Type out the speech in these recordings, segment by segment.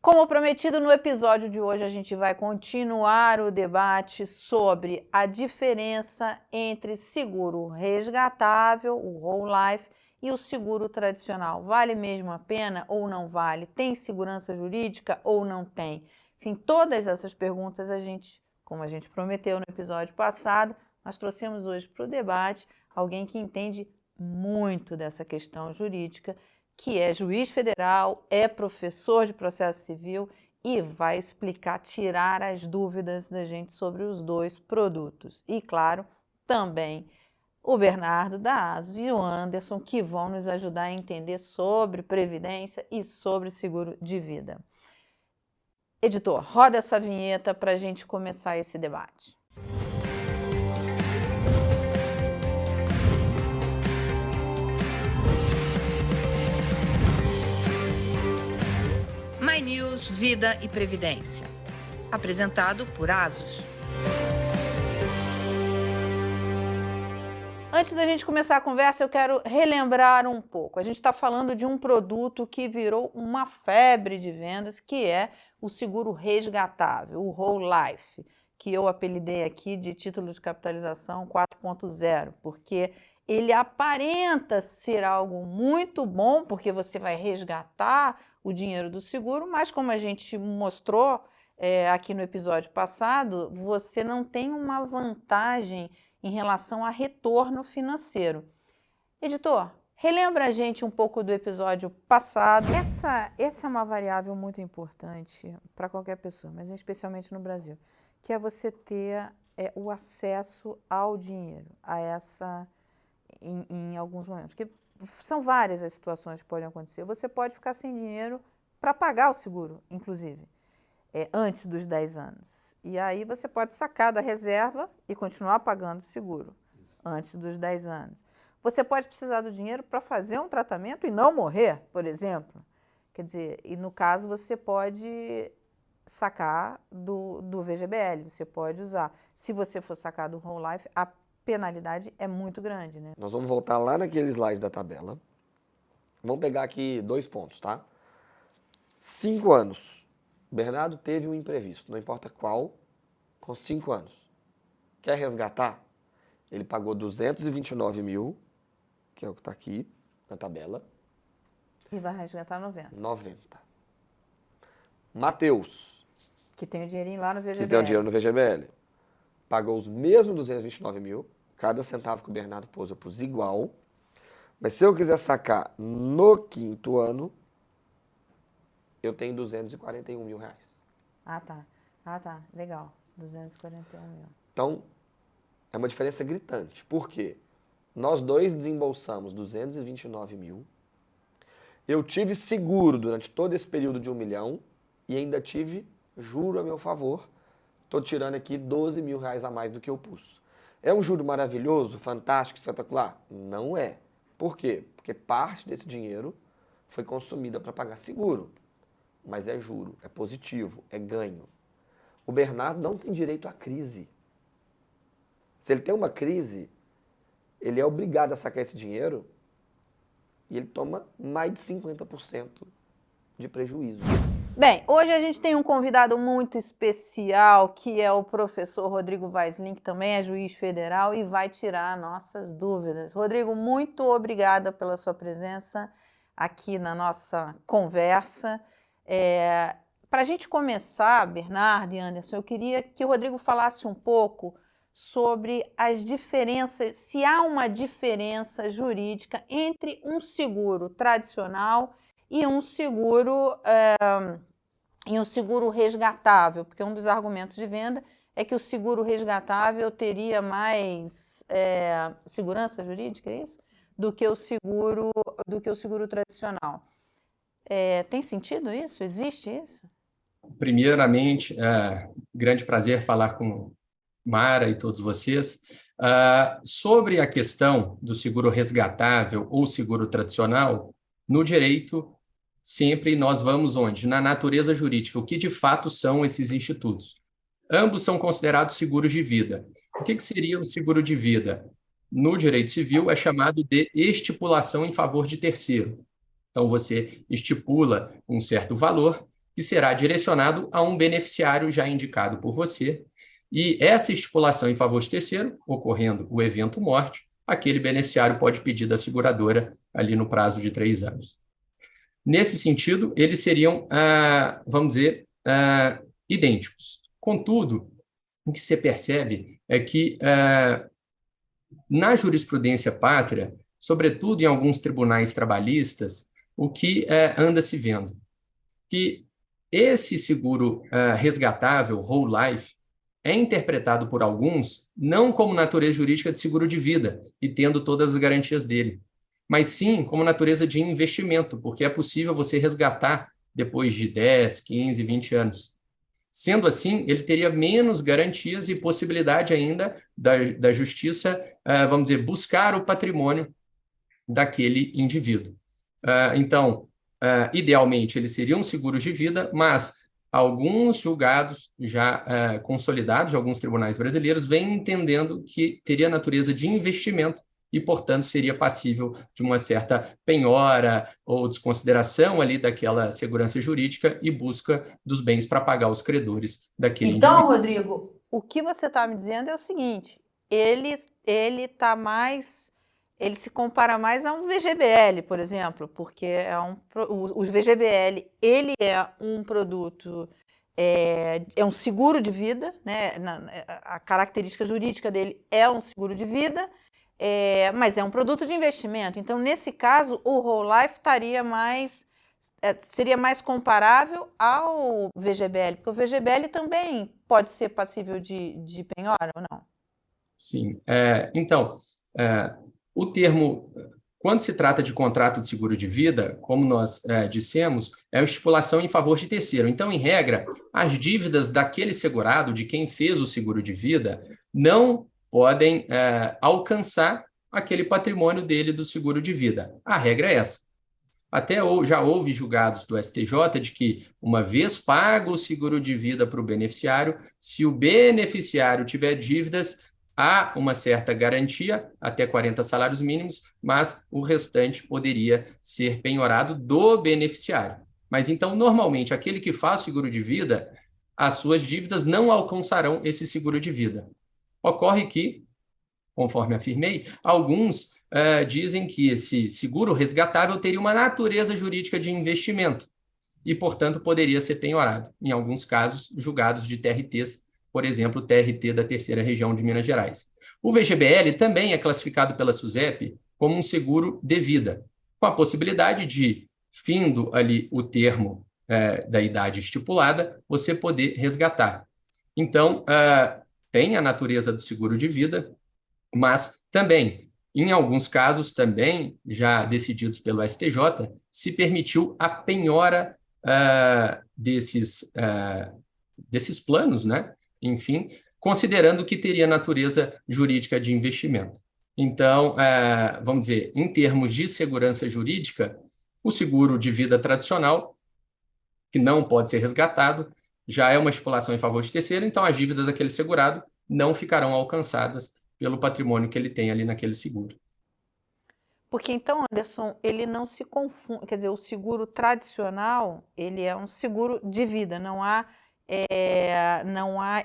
Como prometido, no episódio de hoje a gente vai continuar o debate sobre a diferença entre seguro resgatável, o whole life, e o seguro tradicional. Vale mesmo a pena ou não vale? Tem segurança jurídica ou não tem? Enfim, todas essas perguntas como a gente prometeu no episódio passado, nós trouxemos hoje para o debate alguém que entende muito dessa questão jurídica, que é juiz federal, é professor de processo civil e vai explicar, tirar as dúvidas da gente sobre os dois produtos. E, claro, também o Bernardo da ASUS e o Anderson, que vão nos ajudar a entender sobre previdência e sobre seguro de vida. Editor, roda essa vinheta para a gente começar esse debate. My News, Vida e Previdência. Apresentado por ASUS. Antes da gente começar a conversa, eu quero relembrar um pouco. A gente está falando de um produto que virou uma febre de vendas, que é o seguro resgatável, o Whole Life, que eu apelidei aqui de título de capitalização 4.0, porque ele aparenta ser algo muito bom, porque você vai resgatar o dinheiro do seguro, mas como a gente mostrou aqui no episódio passado, você não tem uma vantagem em relação a retorno financeiro. Editor, relembra a gente um pouco do episódio passado. Essa é uma variável muito importante para qualquer pessoa, mas especialmente no Brasil, que é você ter o acesso ao dinheiro, em alguns momentos. Porque são várias as situações que podem acontecer. Você pode ficar sem dinheiro para pagar o seguro, inclusive. Antes dos 10 anos. E aí você pode sacar da reserva e continuar pagando o seguro antes dos 10 anos. Você pode precisar do dinheiro para fazer um tratamento e não morrer, por exemplo. Quer dizer, e no caso você pode sacar do VGBL, você pode usar. Se você for sacar do Whole Life, a penalidade é muito grande, né? Nós vamos voltar lá naquele slide da tabela. Vamos pegar aqui 2 pontos, tá? 5 anos. Bernardo teve um imprevisto, não importa qual, com 5 anos. Quer resgatar? Ele pagou 229 mil, que é o que está aqui na tabela. E vai resgatar 90. 90. Matheus. Que tem o dinheirinho lá no VGBL. Que tem o dinheiro no VGBL. Pagou os mesmos 229 mil, cada centavo que o Bernardo pôs, eu pus igual. Mas se eu quiser sacar no 5º ano, eu tenho 241 mil reais. Ah, tá. Legal. 241 mil. Então, é uma diferença gritante. Por quê? Nós dois desembolsamos 229 mil. Eu tive seguro durante todo esse período de 1 milhão e ainda tive juro a meu favor. Estou tirando aqui 12 mil reais a mais do que eu pus. É um juro maravilhoso, fantástico, espetacular? Não é. Por quê? Porque parte desse dinheiro foi consumida para pagar seguro. Mas é juro, é positivo, é ganho. O Bernardo não tem direito à crise. Se ele tem uma crise, ele é obrigado a sacar esse dinheiro e ele toma mais de 50% de prejuízo. Bem, hoje a gente tem um convidado muito especial, que é o professor Rodrigo Vaislin, que também é juiz federal e vai tirar nossas dúvidas. Rodrigo, muito obrigada pela sua presença aqui na nossa conversa. Para a gente começar, Bernardo e Anderson, eu queria que o Rodrigo falasse um pouco sobre as diferenças, se há uma diferença jurídica entre um seguro tradicional e um seguro resgatável, porque um dos argumentos de venda é que o seguro resgatável teria mais segurança jurídica, é isso? Do que o seguro tradicional. Tem sentido isso? Existe isso? Primeiramente, grande prazer falar com Mara e todos vocês. Sobre a questão do seguro resgatável ou seguro tradicional, no direito, sempre nós vamos onde? Na natureza jurídica, o que de fato são esses institutos. Ambos são considerados seguros de vida. O que seria o seguro de vida? No direito civil, é chamado de estipulação em favor de terceiro. Então, você estipula um certo valor que será direcionado a um beneficiário já indicado por você, e essa estipulação em favor de terceiro, ocorrendo o evento morte, aquele beneficiário pode pedir da seguradora ali no prazo de 3 anos. Nesse sentido, eles seriam, vamos dizer, idênticos. Contudo, o que você percebe é que na jurisprudência pátria, sobretudo em alguns tribunais trabalhistas, o que anda se vendo? Que esse seguro resgatável, whole life, é interpretado por alguns não como natureza jurídica de seguro de vida e tendo todas as garantias dele, mas sim como natureza de investimento, porque é possível você resgatar depois de 10, 15, 20 anos. Sendo assim, ele teria menos garantias e possibilidade ainda da justiça, vamos dizer, buscar o patrimônio daquele indivíduo. Então, idealmente, eles seriam seguros de vida, mas alguns julgados já consolidados de alguns tribunais brasileiros vêm entendendo que teria natureza de investimento e, portanto, seria passível de uma certa penhora ou desconsideração ali daquela segurança jurídica e busca dos bens para pagar os credores daquele Então, indivíduo. Rodrigo, o que você está me dizendo é o seguinte: ele se compara mais a um VGBL, por exemplo, porque o VGBL ele é um produto, é um seguro de vida, né? A característica jurídica dele é um seguro de vida, mas é um produto de investimento. Então, nesse caso, o whole life seria mais comparável ao VGBL, porque o VGBL também pode ser passível de penhora ou não? Sim. Então, o termo, quando se trata de contrato de seguro de vida, como nós dissemos, é a estipulação em favor de terceiro. Então, em regra, as dívidas daquele segurado, de quem fez o seguro de vida, não podem alcançar aquele patrimônio dele do seguro de vida. A regra é essa. Até já houve julgados do STJ de que, uma vez pago o seguro de vida para o beneficiário, se o beneficiário tiver dívidas, há uma certa garantia, até 40 salários mínimos, mas o restante poderia ser penhorado do beneficiário. Mas então, normalmente, aquele que faz seguro de vida, as suas dívidas não alcançarão esse seguro de vida. Ocorre que, conforme afirmei, alguns dizem que esse seguro resgatável teria uma natureza jurídica de investimento e, portanto, poderia ser penhorado, em alguns casos, julgados de TRTs, por exemplo, o TRT da Terceira Região de Minas Gerais. O VGBL também é classificado pela SUSEP como um seguro de vida, com a possibilidade de, findo ali o termo da idade estipulada, você poder resgatar. Então, tem a natureza do seguro de vida, mas também, em alguns casos, também já decididos pelo STJ, se permitiu a penhora desses planos, né? Enfim, considerando que teria natureza jurídica de investimento. Então, vamos dizer, em termos de segurança jurídica, o seguro de vida tradicional, que não pode ser resgatado, já é uma estipulação em favor de terceiro, então as dívidas daquele segurado não ficarão alcançadas pelo patrimônio que ele tem ali naquele seguro. Porque então, Anderson, ele não se confunde, quer dizer, o seguro tradicional, ele é um seguro de vida, não há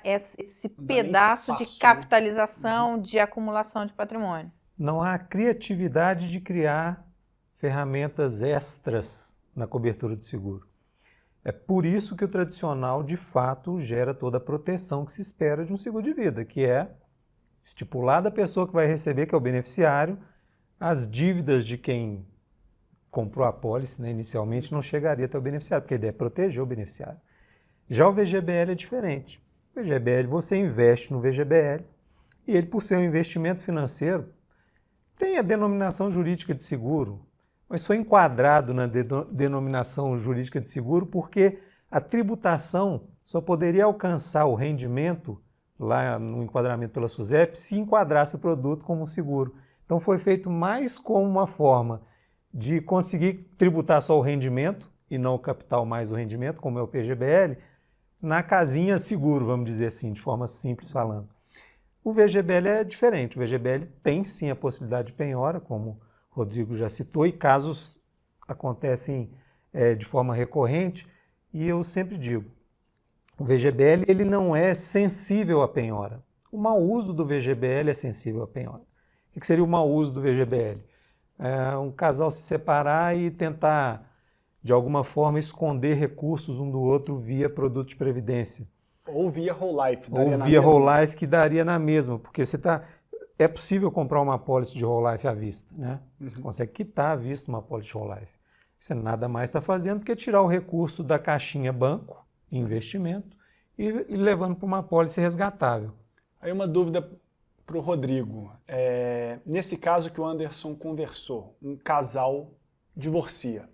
esse pedaço de capitalização, de acumulação de patrimônio. Não há criatividade de criar ferramentas extras na cobertura do seguro. É por isso que o tradicional, de fato, gera toda a proteção que se espera de um seguro de vida, que é estipulada a pessoa que vai receber, que é o beneficiário, as dívidas de quem comprou a apólice, né, inicialmente, não chegaria até o beneficiário, porque a ideia é proteger o beneficiário. Já o VGBL é diferente. O VGBL, você investe no VGBL e ele, por ser um investimento financeiro, tem a denominação jurídica de seguro, mas foi enquadrado na denominação jurídica de seguro porque a tributação só poderia alcançar o rendimento lá no enquadramento pela SUSEP se enquadrasse o produto como um seguro. Então foi feito mais como uma forma de conseguir tributar só o rendimento e não o capital mais o rendimento, como é o PGBL, na casinha seguro, vamos dizer assim, de forma simples falando. O VGBL é diferente, o VGBL tem sim a possibilidade de penhora, como o Rodrigo já citou, e casos acontecem de forma recorrente, E eu sempre digo, o VGBL ele não é sensível à penhora. O mau uso do VGBL é sensível à penhora. O que seria o mau uso do VGBL? É um casal se separar e tentar, de alguma forma, esconder recursos um do outro via produto de previdência. Ou via whole life. Ou via whole life, que daria na mesma, porque é possível comprar uma apólice de whole life à vista, né? Você consegue quitar à vista uma apólice de whole life. Você nada mais está fazendo do que tirar o recurso da caixinha banco, investimento, e levando para uma apólice resgatável. Aí uma dúvida para o Rodrigo. Nesse caso que o Anderson conversou, um casal divorcia.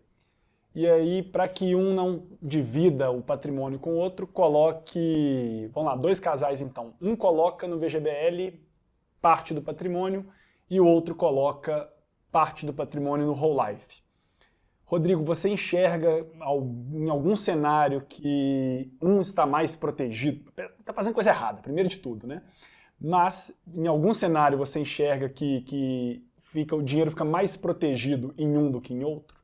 E aí, para que um não divida o patrimônio com o outro, coloque... Vamos lá, 2 casais então. Um coloca no VGBL parte do patrimônio e o outro coloca parte do patrimônio no whole life. Rodrigo, você enxerga em algum cenário que um está mais protegido? Está fazendo coisa errada, primeiro de tudo, né? Mas em algum cenário você enxerga que o dinheiro fica mais protegido em um do que em outro?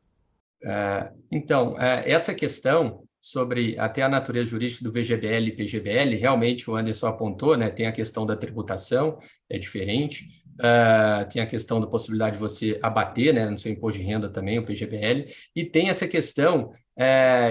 Então, essa questão sobre até a natureza jurídica do VGBL e PGBL, realmente o Anderson apontou, né? Tem a questão da tributação, é diferente, tem a questão da possibilidade de você abater, né, no seu imposto de renda também, o PGBL, e tem essa questão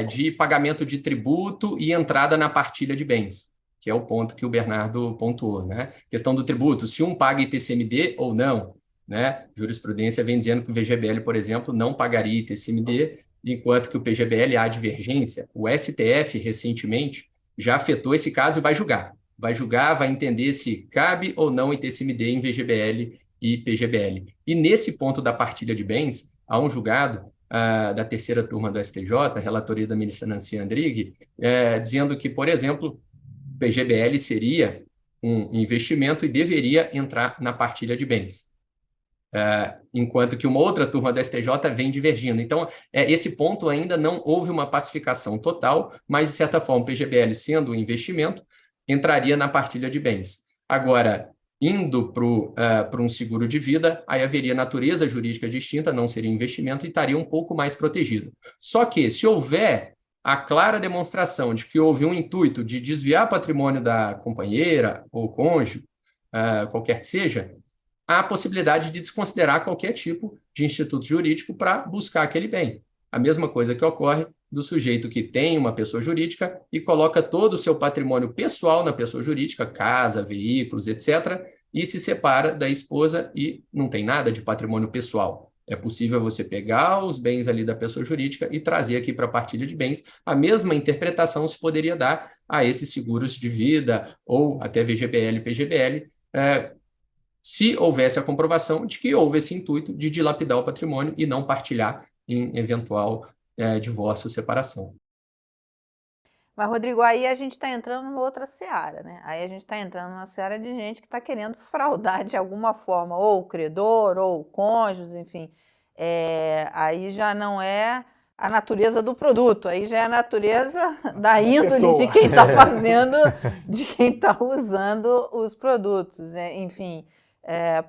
de pagamento de tributo e entrada na partilha de bens, que é o ponto que o Bernardo pontuou, né? Questão do tributo, se um paga ITCMD ou não, né? Jurisprudência vem dizendo que o VGBL, por exemplo, não pagaria ITCMD, enquanto que o PGBL há divergência. O STF, recentemente, já afetou esse caso e vai julgar. Vai julgar, vai entender se cabe ou não ITCMD em VGBL e PGBL. E nesse ponto da partilha de bens, há um julgado da terceira turma do STJ, relatoria da ministra Nancy Andrighi, dizendo que, por exemplo, PGBL seria um investimento e deveria entrar na partilha de bens. Enquanto que uma outra turma da STJ vem divergindo. Então, esse ponto ainda não houve uma pacificação total, mas, de certa forma, o PGBL, sendo um investimento, entraria na partilha de bens. Agora, indo para um seguro de vida, aí haveria natureza jurídica distinta, não seria investimento e estaria um pouco mais protegido. Só que, se houver a clara demonstração de que houve um intuito de desviar patrimônio da companheira ou cônjuge, qualquer que seja, há a possibilidade de desconsiderar qualquer tipo de instituto jurídico para buscar aquele bem. A mesma coisa que ocorre do sujeito que tem uma pessoa jurídica e coloca todo o seu patrimônio pessoal na pessoa jurídica, casa, veículos, etc., e se separa da esposa e não tem nada de patrimônio pessoal. É possível você pegar os bens ali da pessoa jurídica e trazer aqui para a partilha de bens. A mesma interpretação se poderia dar a esses seguros de vida ou até VGBL e PGBL, se houvesse a comprovação de que houve esse intuito de dilapidar o patrimônio e não partilhar em eventual divórcio ou separação. Mas, Rodrigo, aí a gente está entrando numa outra seara, né? Aí a gente está entrando numa seara de gente que está querendo fraudar de alguma forma, ou o credor, ou o cônjuge, enfim. Aí já não é a natureza do produto, aí já é a natureza da índole de quem está fazendo, de quem está usando os produtos, né? Enfim,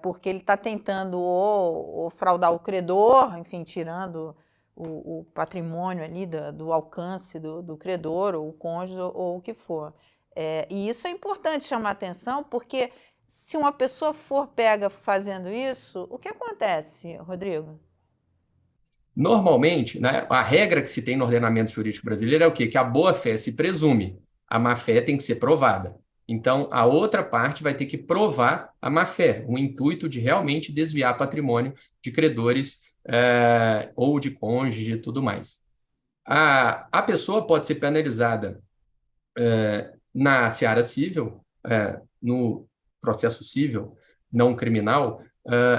porque ele está tentando ou fraudar o credor, enfim, tirando o patrimônio ali do alcance do credor, ou o cônjuge, ou o que for. E isso é importante chamar atenção, porque se uma pessoa for pega fazendo isso, o que acontece, Rodrigo? Normalmente, né, a regra que se tem no ordenamento jurídico brasileiro é o quê? Que a boa-fé se presume, a má-fé tem que ser provada. Então, a outra parte vai ter que provar a má-fé, o intuito de realmente desviar patrimônio de credores ou de cônjuge e tudo mais. A pessoa pode ser penalizada na seara civil, no processo civil, não criminal.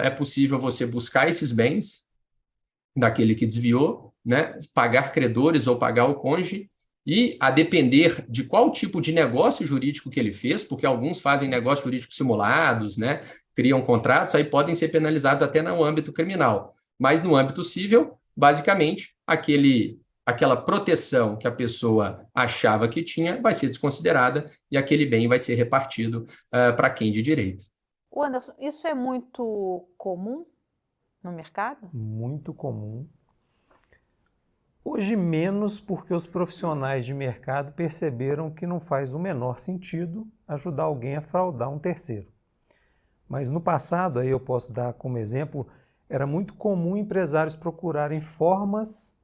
É possível você buscar esses bens daquele que desviou, né, pagar credores ou pagar o cônjuge, e a depender de qual tipo de negócio jurídico que ele fez, porque alguns fazem negócios jurídicos simulados, né, criam contratos, aí podem ser penalizados até no âmbito criminal. Mas no âmbito civil, basicamente, aquela proteção que a pessoa achava que tinha vai ser desconsiderada e aquele bem vai ser repartido para quem de direito. Anderson, isso é muito comum no mercado? Muito comum. Hoje menos, porque os profissionais de mercado perceberam que não faz o menor sentido ajudar alguém a fraudar um terceiro. Mas no passado, aí eu posso dar como exemplo, era muito comum empresários procurarem formas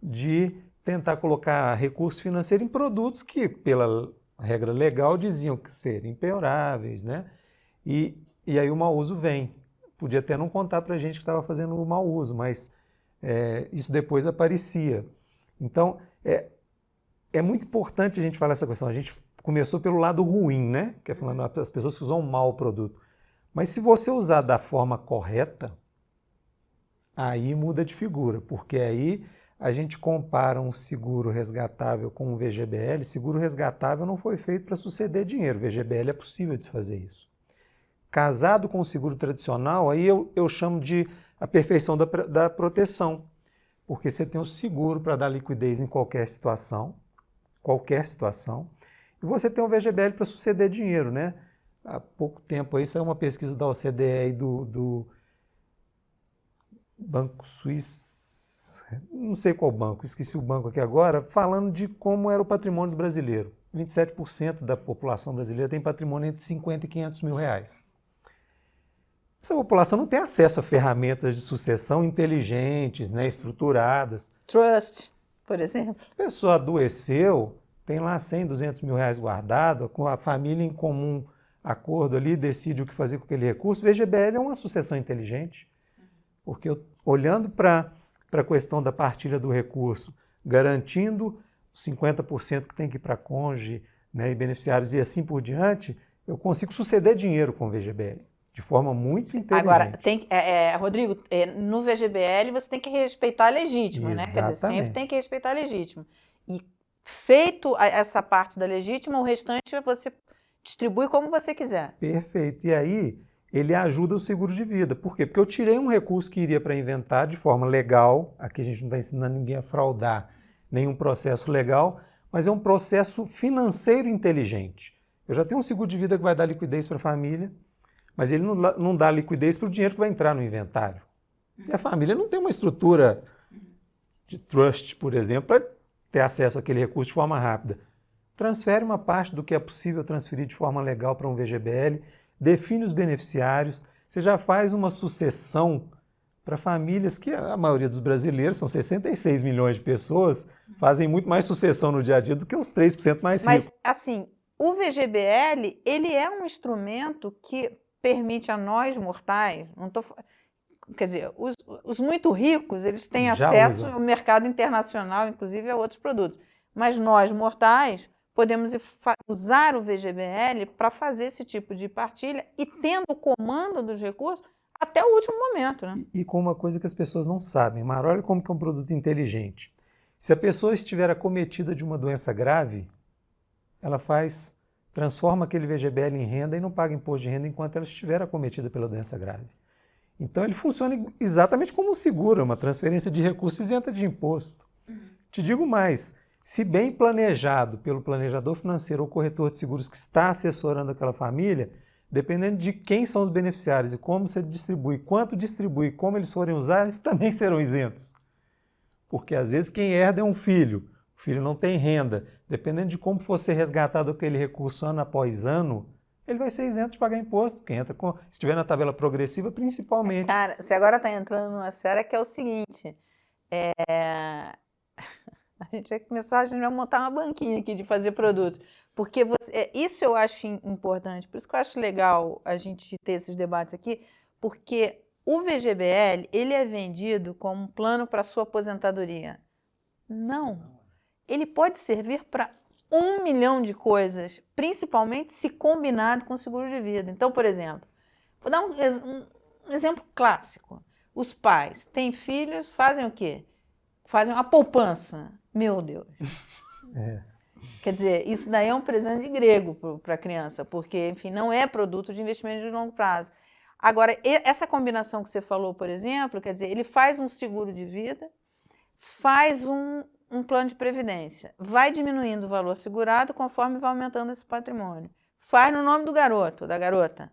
de tentar colocar recurso financeiro em produtos que, pela regra legal, diziam que serem impenhoráveis, né? E aí o mau uso vem. Podia até não contar para a gente que estava fazendo o mau uso, mas isso depois aparecia. Então, é muito importante a gente falar essa questão. A gente começou pelo lado ruim, né? Que é falando as pessoas que usam mal o produto. Mas se você usar da forma correta, aí muda de figura, porque aí a gente compara um seguro resgatável com um VGBL. Seguro resgatável não foi feito para suceder dinheiro. VGBL é possível de fazer isso. Casado com o seguro tradicional, aí eu chamo de a perfeição da proteção, porque você tem o seguro para dar liquidez em qualquer situação, e você tem o VGBL para suceder dinheiro, né? Há pouco tempo aí saiu uma pesquisa da OCDE e do Banco Suíço, não sei qual banco, esqueci o banco aqui agora, falando de como era o patrimônio do brasileiro. 27% da população brasileira tem patrimônio entre 50 e 500 mil reais. Essa população não tem acesso a ferramentas de sucessão inteligentes, né, estruturadas. Trust, por exemplo. A pessoa adoeceu, tem lá 100, 200 mil reais guardado, com a família em comum acordo ali, decide o que fazer com aquele recurso. VGBL é uma sucessão inteligente, porque olhando para a questão da partilha do recurso, garantindo os 50% que tem que ir para cônjuge, né, e beneficiários e assim por diante, eu consigo suceder dinheiro com o VGBL. De forma muito inteligente. Agora, Rodrigo, no VGBL você tem que respeitar a legítima, né? Quer dizer, sempre tem que respeitar a legítima. E feito essa parte da legítima, o restante você distribui como você quiser. Perfeito. E aí, ele ajuda o seguro de vida. Por quê? Porque eu tirei um recurso que iria para inventar de forma legal, aqui a gente não está ensinando ninguém a fraudar nenhum processo legal, mas é um processo financeiro inteligente. Eu já tenho um seguro de vida que vai dar liquidez para a família, mas ele não dá liquidez para o dinheiro que vai entrar no inventário. E a família não tem uma estrutura de trust, por exemplo, para ter acesso àquele recurso de forma rápida. Transfere uma parte do que é possível transferir de forma legal para um VGBL, define os beneficiários, você já faz uma sucessão para famílias que a maioria dos brasileiros, são 66 milhões de pessoas, fazem muito mais sucessão no dia a dia do que os 3% mais ricos. Mas, assim, o VGBL, ele é um instrumento que permite a nós mortais, quer dizer, os muito ricos, eles têm acesso ao mercado internacional, inclusive a outros produtos. Mas nós, mortais, podemos usar o VGBL para fazer esse tipo de partilha e tendo o comando dos recursos até o último momento, né? E com uma coisa que as pessoas não sabem, Mara, olha como que é um produto inteligente. Se a pessoa estiver acometida de uma doença grave, ela transforma aquele VGBL em renda e não paga imposto de renda enquanto ela estiver acometida pela doença grave. Então ele funciona exatamente como um seguro, uma transferência de recursos isenta de imposto. Te digo mais, se bem planejado pelo planejador financeiro ou corretor de seguros que está assessorando aquela família, dependendo de quem são os beneficiários e como você distribui, quanto distribui, como eles forem usar, eles também serão isentos. Porque às vezes quem herda é um filho, o filho não tem renda. Dependendo de como for ser resgatado aquele recurso ano após ano, ele vai ser isento de pagar imposto, porque se estiver na tabela progressiva, principalmente. Cara, você agora está entrando numa série que é o seguinte, a gente vai montar uma banquinha aqui de fazer produtos, porque isso eu acho importante, por isso que eu acho legal a gente ter esses debates aqui, porque o VGBL, ele é vendido como um plano para a sua aposentadoria. Não. Ele pode servir para 1 milhão de coisas, principalmente se combinado com o seguro de vida. Então, por exemplo, vou dar um exemplo clássico. Os pais têm filhos, fazem o quê? Fazem uma poupança. Meu Deus. Quer dizer, isso daí é um presente grego para a criança, porque, enfim, não é produto de investimento de longo prazo. Agora, essa combinação que você falou, por exemplo, quer dizer, ele faz um seguro de vida, faz um plano de previdência, vai diminuindo o valor segurado conforme vai aumentando esse patrimônio. Faz no nome do garoto, da garota.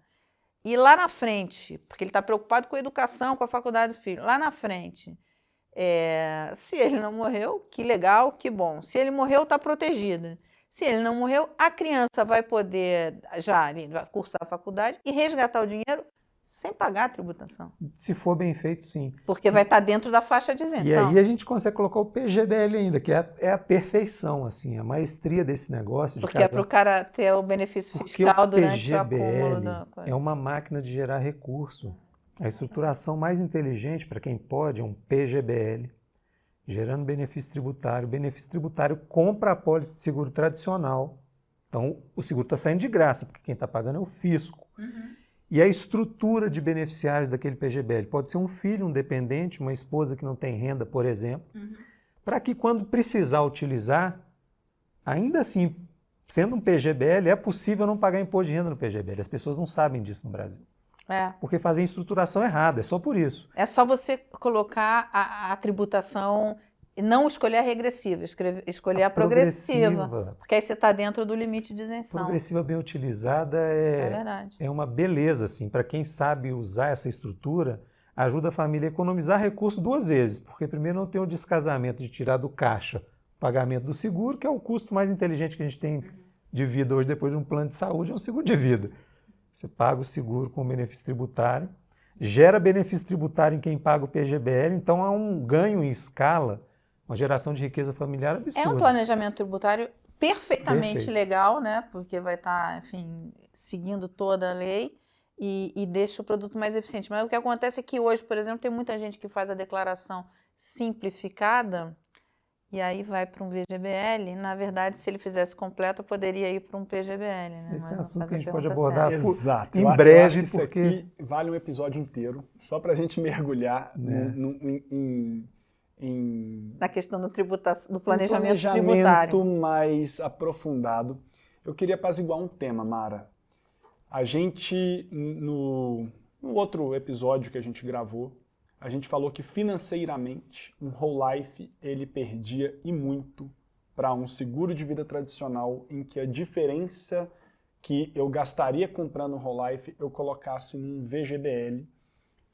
E lá na frente, porque ele está preocupado com a educação, com a faculdade do filho, lá na frente, Se ele não morreu, que legal, que bom. Se ele morreu, está protegida. Se ele não morreu, a criança vai poder já ali, vai cursar a faculdade e resgatar o dinheiro sem pagar a tributação. Se for bem feito, sim. Porque vai estar dentro da faixa de E isenção. aí a gente consegue colocar o PGBL ainda, que é a perfeição, assim, a maestria desse negócio de Porque é casar. para o cara ter o benefício Porque fiscal o durante o acúmulo PGBL da coisa. é uma máquina de gerar recurso. A estruturação mais inteligente para quem pode é um PGBL, gerando benefício tributário. O benefício tributário compra a apólice de seguro tradicional. Então, o seguro está saindo de graça, porque quem está pagando é o fisco. E a estrutura de beneficiários daquele PGBL pode ser um filho, um dependente, uma esposa que não tem renda, por exemplo, para que quando precisar utilizar, ainda assim, sendo um PGBL, é possível não pagar imposto de renda no PGBL. As pessoas não sabem disso no Brasil, porque fazem estruturação errada, é só por isso. É só você colocar a tributação e não escolher a regressiva, escolher a progressiva. Porque aí você está dentro do limite de isenção. Progressiva bem utilizada É verdade. é uma beleza, assim, para quem sabe usar essa estrutura, ajuda a família a economizar recurso duas vezes, porque primeiro não tem o descasamento de tirar do caixa o pagamento do seguro, que é o custo mais inteligente que a gente tem de vida hoje depois de um plano de saúde, é um seguro de vida. Você paga o seguro com benefício tributário, gera benefício tributário em quem paga o PGBL, então há um ganho em escala, uma geração de riqueza familiar absurda. É um planejamento tributário perfeitamente Perfeito. legal, né? Porque vai estar, enfim, seguindo toda a lei e deixa o produto mais eficiente. Mas o que acontece é que hoje, por exemplo, tem muita gente que faz a declaração simplificada e aí vai para um VGBL. Na verdade, se ele fizesse completa, poderia ir para um PGBL, né? Esse é um Mas assunto que a gente fazer pode pergunta abordar certa. Exato. em Eu acho breve, que isso porque... aqui vale um episódio inteiro, só para a gente mergulhar Na questão do um planejamento tributário. mais aprofundado. Eu queria apaziguar um tema, Mara. A gente, no outro episódio que a gente gravou, a gente falou que financeiramente um whole life ele perdia e muito para um seguro de vida tradicional em que a diferença que eu gastaria comprando um whole life eu colocasse num VGBL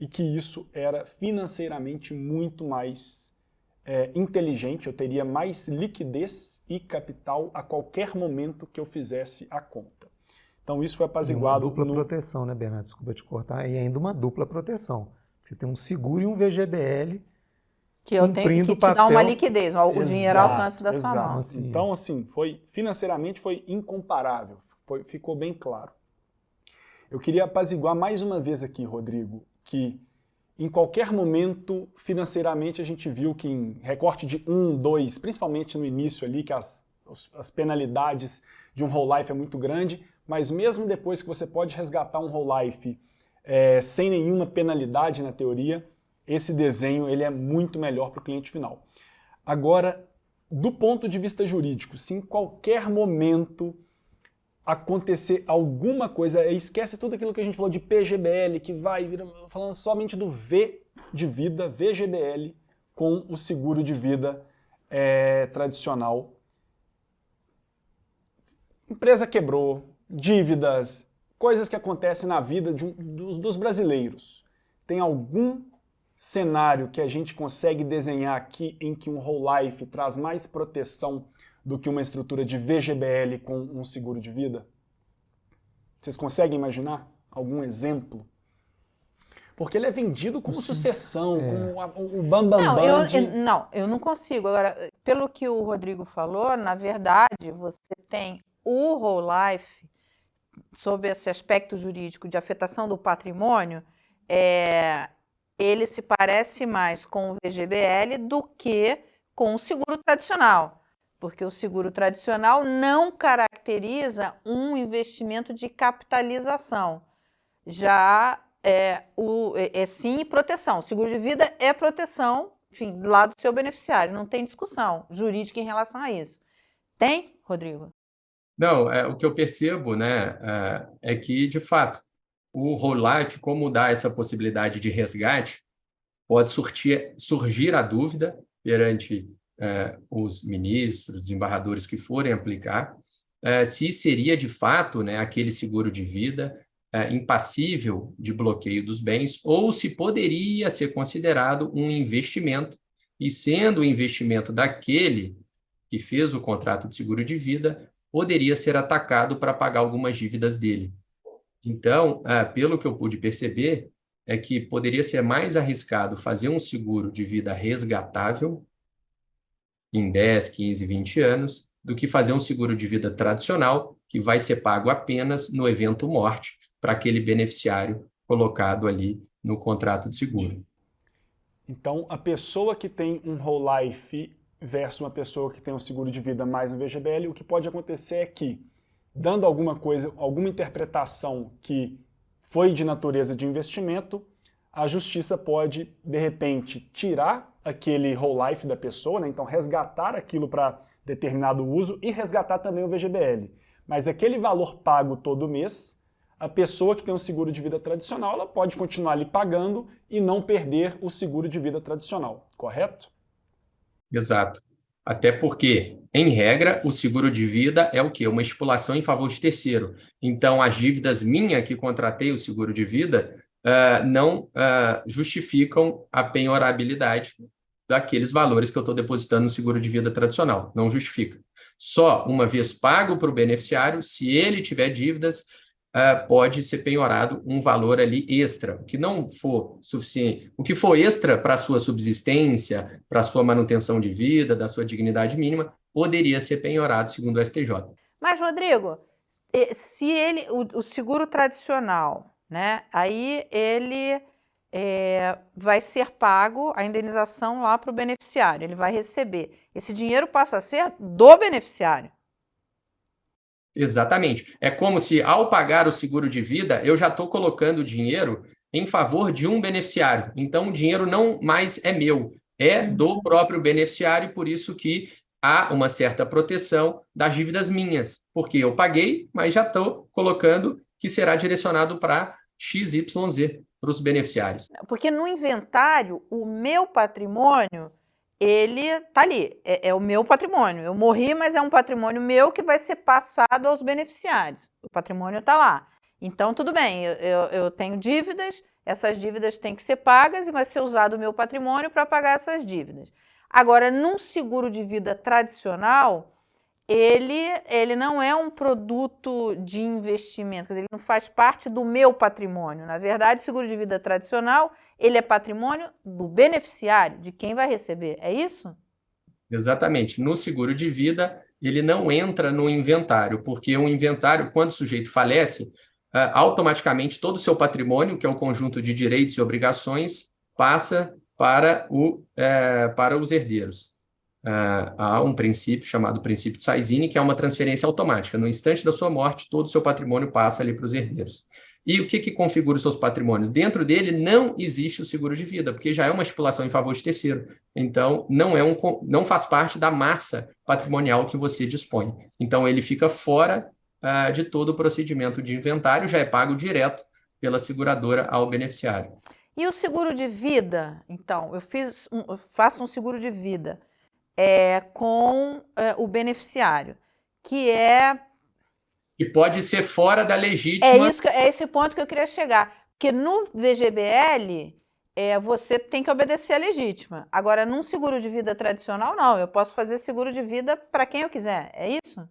e que isso era financeiramente muito mais inteligente, eu teria mais liquidez e capital a qualquer momento que eu fizesse a conta. Então isso foi apaziguado. Uma dupla proteção, né, Bernardo? Desculpa te cortar. E ainda uma dupla proteção. Você tem um seguro e um VGBL Que eu tenho que te dar uma liquidez, o dinheiro ao alcance da sua mão. Assim. Então, assim, financeiramente foi incomparável, ficou bem claro. Eu queria apaziguar mais uma vez aqui, Rodrigo, que em qualquer momento, financeiramente, a gente viu que em recorte de 1, 2, principalmente no início ali, que as penalidades de um whole life é muito grande, mas mesmo depois que você pode resgatar um whole life sem nenhuma penalidade na teoria, esse desenho ele é muito melhor para o cliente final. Agora, do ponto de vista jurídico, se em qualquer momento acontecer alguma coisa, esquece tudo aquilo que a gente falou de PGBL, que vai falando somente do V de vida, VGBL, com o seguro de vida tradicional. Empresa quebrou, dívidas, coisas que acontecem na vida dos brasileiros. Tem algum cenário que a gente consegue desenhar aqui em que um whole life traz mais proteção do que uma estrutura de VGBL com um seguro de vida? Vocês conseguem imaginar algum exemplo? Porque ele é vendido como sucessão, como o bambambam Não, eu não consigo. Agora, pelo que o Rodrigo falou, na verdade, você tem o whole life, sob esse aspecto jurídico de afetação do patrimônio, ele se parece mais com o VGBL do que com o seguro tradicional, porque o seguro tradicional não caracteriza um investimento de capitalização. Já é sim proteção. O seguro de vida é proteção, enfim, do lado do seu beneficiário. Não tem discussão jurídica em relação a isso. Tem, Rodrigo? Não, o que eu percebo, né, é que, de fato, o whole life, como dá essa possibilidade de resgate, pode surgir a dúvida perante os ministros, desembargadores que forem aplicar, se seria, de fato, né, aquele seguro de vida impassível de bloqueio dos bens ou se poderia ser considerado um investimento e sendo o investimento daquele que fez o contrato de seguro de vida, poderia ser atacado para pagar algumas dívidas dele. Então, pelo que eu pude perceber, é que poderia ser mais arriscado fazer um seguro de vida resgatável em 10, 15, 20 anos, do que fazer um seguro de vida tradicional, que vai ser pago apenas no evento morte para aquele beneficiário colocado ali no contrato de seguro. Então, a pessoa que tem um whole life versus uma pessoa que tem um seguro de vida mais um VGBL, o que pode acontecer é que, dando alguma coisa, alguma interpretação que foi de natureza de investimento, a justiça pode, de repente, tirar aquele whole life da pessoa, né? Então resgatar aquilo para determinado uso e resgatar também o VGBL. Mas aquele valor pago todo mês, a pessoa que tem um seguro de vida tradicional, ela pode continuar ali pagando e não perder o seguro de vida tradicional, correto? Exato. Até porque, em regra, o seguro de vida é o quê? Uma estipulação em favor de terceiro. Então, as dívidas minhas que contratei o seguro de vida não justificam a penhorabilidade daqueles valores que eu estou depositando no seguro de vida tradicional. Não justifica. Só uma vez pago para o beneficiário, se ele tiver dívidas, pode ser penhorado um valor ali extra. O que não for suficiente, o que for extra para a sua subsistência, para a sua manutenção de vida, da sua dignidade mínima, poderia ser penhorado, segundo o STJ. Mas, Rodrigo, se ele, o seguro tradicional, né, aí ele vai ser pago a indenização lá para o beneficiário, ele vai receber. Esse dinheiro passa a ser do beneficiário. Exatamente. É como se, ao pagar o seguro de vida, eu já estou colocando o dinheiro em favor de um beneficiário. Então, o dinheiro não mais é meu, é do próprio beneficiário, e por isso que há uma certa proteção das dívidas minhas, porque eu paguei, mas já estou colocando que será direcionado para XYZ, para os beneficiários. Porque no inventário, o meu patrimônio, ele está ali, é o meu patrimônio. Eu morri, mas é um patrimônio meu que vai ser passado aos beneficiários. O patrimônio está lá. Então, tudo bem, eu tenho dívidas, essas dívidas têm que ser pagas e vai ser usado o meu patrimônio para pagar essas dívidas. Agora, num seguro de vida tradicional, ele não é um produto de investimento, quer dizer, ele não faz parte do meu patrimônio. Na verdade, o seguro de vida tradicional, ele é patrimônio do beneficiário, de quem vai receber. É isso? Exatamente. No seguro de vida, ele não entra no inventário, porque o inventário, quando o sujeito falece, automaticamente todo o seu patrimônio, que é o conjunto de direitos e obrigações, passa para os herdeiros. Há um princípio chamado princípio de Saizini, que é uma transferência automática. No instante da sua morte, todo o seu patrimônio passa ali para os herdeiros. E o que configura os seus patrimônios? Dentro dele não existe o seguro de vida, porque já é uma estipulação em favor de terceiro. Então, não faz parte da massa patrimonial que você dispõe. Então, ele fica fora de todo o procedimento de inventário, já é pago direto pela seguradora ao beneficiário. E o seguro de vida, então, eu faço um seguro de vida com o beneficiário, que é... E pode ser fora da legítima... É esse ponto que eu queria chegar. Porque no VGBL, você tem que obedecer à legítima. Agora, num seguro de vida tradicional, não. Eu posso fazer seguro de vida para quem eu quiser. É isso?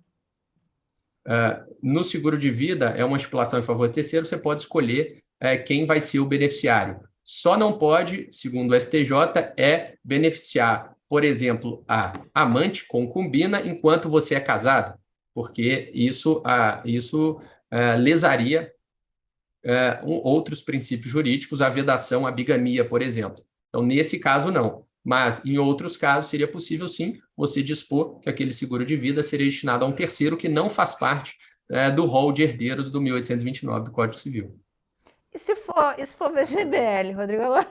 No seguro de vida, é uma estipulação em favor de terceiro, você pode escolher quem vai ser o beneficiário. Só não pode, segundo o STJ, beneficiar, por exemplo, a amante, concubina, enquanto você é casado, porque isso lesaria outros princípios jurídicos, a vedação à bigamia, por exemplo. Então, nesse caso, não. Mas, em outros casos, seria possível, sim, você dispor que aquele seguro de vida seria destinado a um terceiro que não faz parte do rol de herdeiros do 1829 do Código Civil. E se for VGBL, Rodrigo? Agora,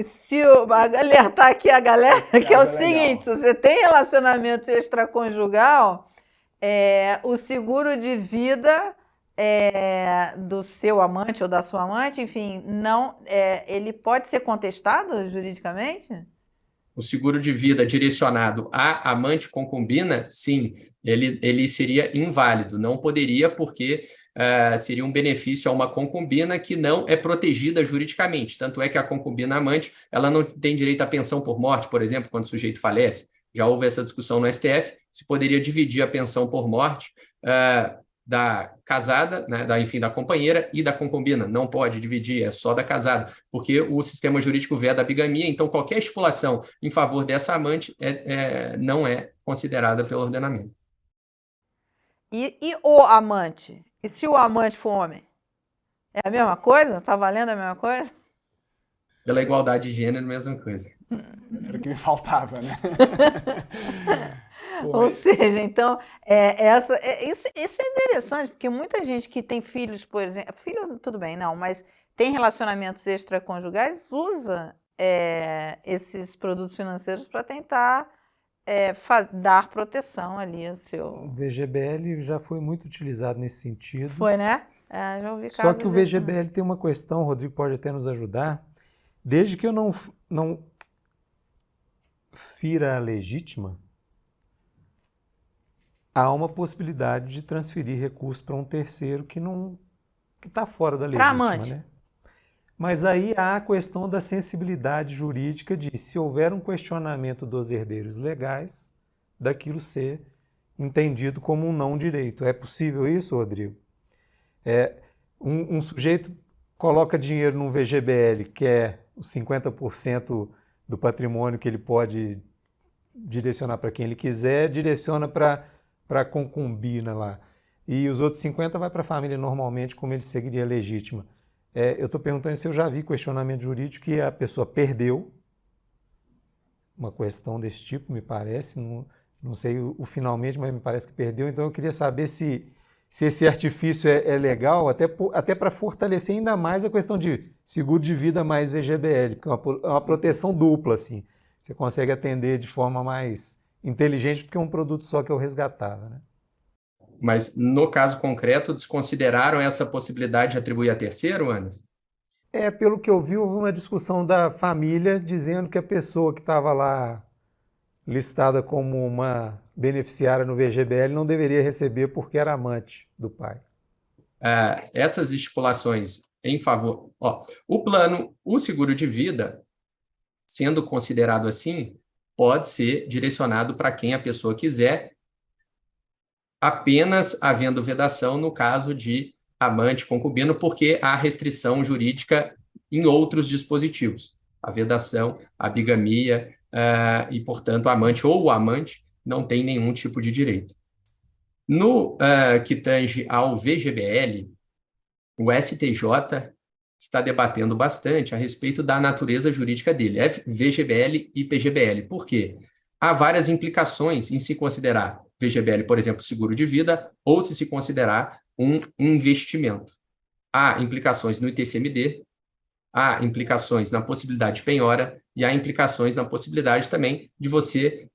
se eu alertar aqui a galera, que é o seguinte, se você tem relacionamento extraconjugal, o seguro de vida do seu amante ou da sua amante, enfim, ele pode ser contestado juridicamente? O seguro de vida direcionado à amante concubina, sim, ele seria inválido. Não poderia, porque seria um benefício a uma concubina que não é protegida juridicamente. Tanto é que a concubina amante ela não tem direito à pensão por morte, por exemplo, quando o sujeito falece. Já houve essa discussão no STF, se poderia dividir a pensão por morte da casada, né, da companheira e da concubina. Não pode dividir, é só da casada, porque o sistema jurídico veda a bigamia, então qualquer estipulação em favor dessa amante não é considerada pelo ordenamento. E o amante? E se o amante for homem? É a mesma coisa? Tá valendo a mesma coisa? Pela igualdade de gênero, mesma coisa. Era o que me faltava, né? Ou seja, então, isso é interessante, porque muita gente que tem filhos, por exemplo, filho tudo bem, não, mas tem relacionamentos extraconjugais, usa esses produtos financeiros para tentar dar proteção ali ao seu... O VGBL já foi muito utilizado nesse sentido. Foi, né? Já ouvi Só casos que o VGBL tem uma questão, o Rodrigo pode até nos ajudar, desde que eu não fira a legítima, há uma possibilidade de transferir recurso para um terceiro que está fora da legítima, amante. né? Mas aí há a questão da sensibilidade jurídica de, se houver um questionamento dos herdeiros legais, daquilo ser entendido como um não direito. É possível isso, Rodrigo? Um sujeito coloca dinheiro num VGBL, que é os 50% do patrimônio que ele pode direcionar para quem ele quiser, direciona para a concubina lá. E os outros 50% vai para a família normalmente, como ele seguiria legítima. Eu estou perguntando se eu já vi questionamento jurídico que a pessoa perdeu uma questão desse tipo, me parece, não sei o finalmente, mas me parece que perdeu. Então eu queria saber se esse artifício é legal, até para fortalecer ainda mais a questão de seguro de vida mais VGBL, porque é uma proteção dupla, assim. Você consegue atender de forma mais inteligente do que um produto só que é o resgatável, né? Mas, no caso concreto, desconsideraram essa possibilidade de atribuir a terceiro, Anderson? Pelo que eu vi, houve uma discussão da família dizendo que a pessoa que estava lá listada como uma beneficiária no VGBL não deveria receber porque era amante do pai. Essas estipulações em favor... o seguro de vida, sendo considerado assim, pode ser direcionado para quem a pessoa quiser, apenas havendo vedação no caso de amante, concubino, porque há restrição jurídica em outros dispositivos. A vedação, a bigamia e, portanto, o amante ou o amante não tem nenhum tipo de direito. No que tange ao VGBL, o STJ está debatendo bastante a respeito da natureza jurídica dele, VGBL e PGBL. Por quê? Há várias implicações em se considerar VGBL, por exemplo, seguro de vida, ou se considerar um investimento. Há implicações no ITCMD, há implicações na possibilidade de penhora e há implicações na possibilidade também de você,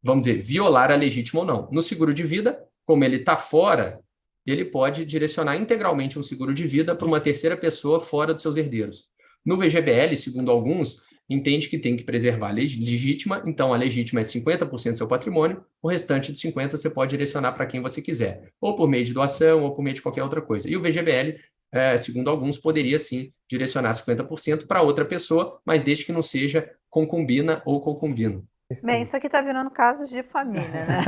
vamos dizer, violar a legítima ou não. No seguro de vida, como ele está fora, ele pode direcionar integralmente um seguro de vida para uma terceira pessoa fora dos seus herdeiros. No VGBL, segundo alguns, entende que tem que preservar a legítima, então a legítima é 50% do seu patrimônio, o restante de 50% você pode direcionar para quem você quiser, ou por meio de doação, ou por meio de qualquer outra coisa. E o VGBL, segundo alguns, poderia sim direcionar 50% para outra pessoa, mas desde que não seja concubina ou concubino. Bem, isso aqui está virando casos de família, né?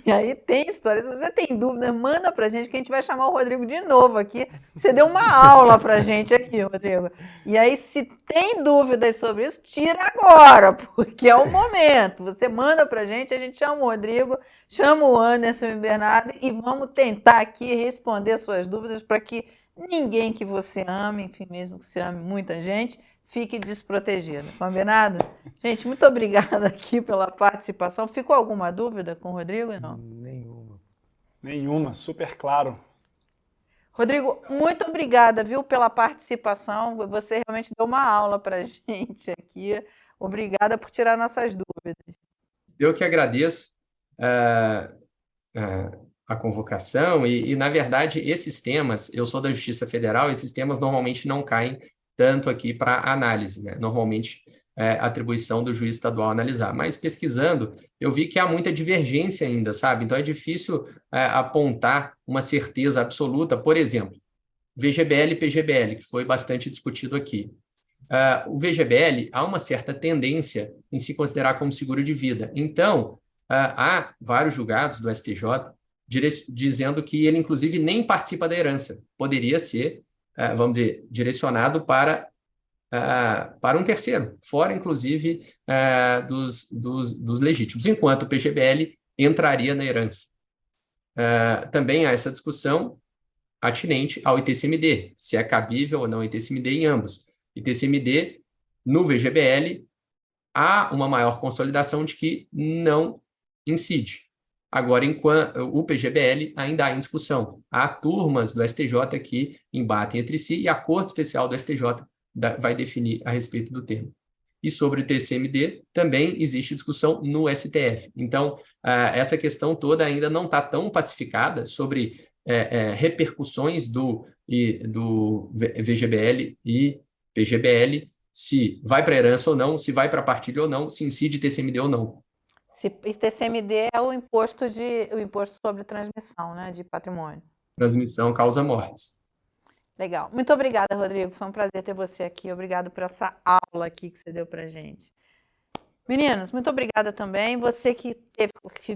E aí tem histórias. Se você tem dúvida, manda pra gente que a gente vai chamar o Rodrigo de novo aqui. Você deu uma aula pra gente aqui, Rodrigo. E aí, se tem dúvidas sobre isso, tira agora, porque é o momento. Você manda pra gente, a gente chama o Rodrigo, chama o Anderson e o Bernardo e vamos tentar aqui responder suas dúvidas para que ninguém que você ame, enfim, mesmo que você ame muita gente, fique desprotegido. Combinado? Gente, muito obrigada aqui pela participação. Ficou alguma dúvida com o Rodrigo ou não? Nenhuma, super claro. Rodrigo, muito obrigada, viu, pela participação. Você realmente deu uma aula para a gente aqui. Obrigada por tirar nossas dúvidas. Eu que agradeço a convocação e, na verdade, esses temas, eu sou da Justiça Federal, esses temas normalmente não caem tanto aqui para análise, né? Normalmente atribuição do juiz estadual analisar. Mas pesquisando, eu vi que há muita divergência ainda, sabe? Então é difícil apontar uma certeza absoluta. Por exemplo, VGBL e PGBL, que foi bastante discutido aqui. O VGBL, há uma certa tendência em se considerar como seguro de vida. Então, há vários julgados do STJ dizendo que ele, inclusive, nem participa da herança. Poderia ser, vamos dizer, direcionado para um terceiro, fora, inclusive, dos legítimos, enquanto o PGBL entraria na herança. Também há essa discussão atinente ao ITCMD, se é cabível ou não ITCMD em ambos. ITCMD, no VGBL, há uma maior consolidação de que não incide. Agora, enquanto o PGBL ainda há em discussão. Há turmas do STJ que embatem entre si e a Corte Especial do STJ vai definir a respeito do tema. E sobre o TCMD, também existe discussão no STF. Então, essa questão toda ainda não está tão pacificada sobre repercussões do VGBL e PGBL, se vai para herança ou não, se vai para partilha ou não, se incide TCMD ou não. TCMD é o imposto sobre transmissão, né, de patrimônio. Transmissão causa mortes. Legal. Muito obrigada, Rodrigo. Foi um prazer ter você aqui. Obrigado por essa aula aqui que você deu pra gente. Meninos, muito obrigada também. Você que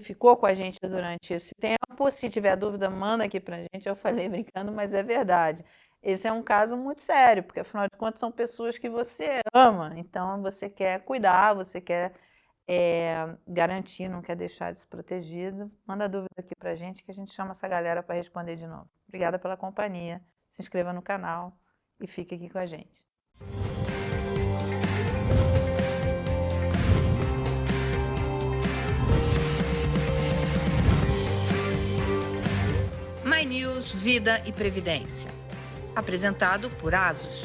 ficou com a gente durante esse tempo, se tiver dúvida, manda aqui pra gente. Eu falei brincando, mas é verdade. Esse é um caso muito sério, porque afinal de contas são pessoas que você ama. Então você quer cuidar, você quer garantir, não quer deixar desprotegido. Manda dúvida aqui pra gente que a gente chama essa galera para responder de novo. Obrigada pela companhia. Se inscreva no canal e fique aqui com a gente. My News, Vida e Previdência. Apresentado por Asus.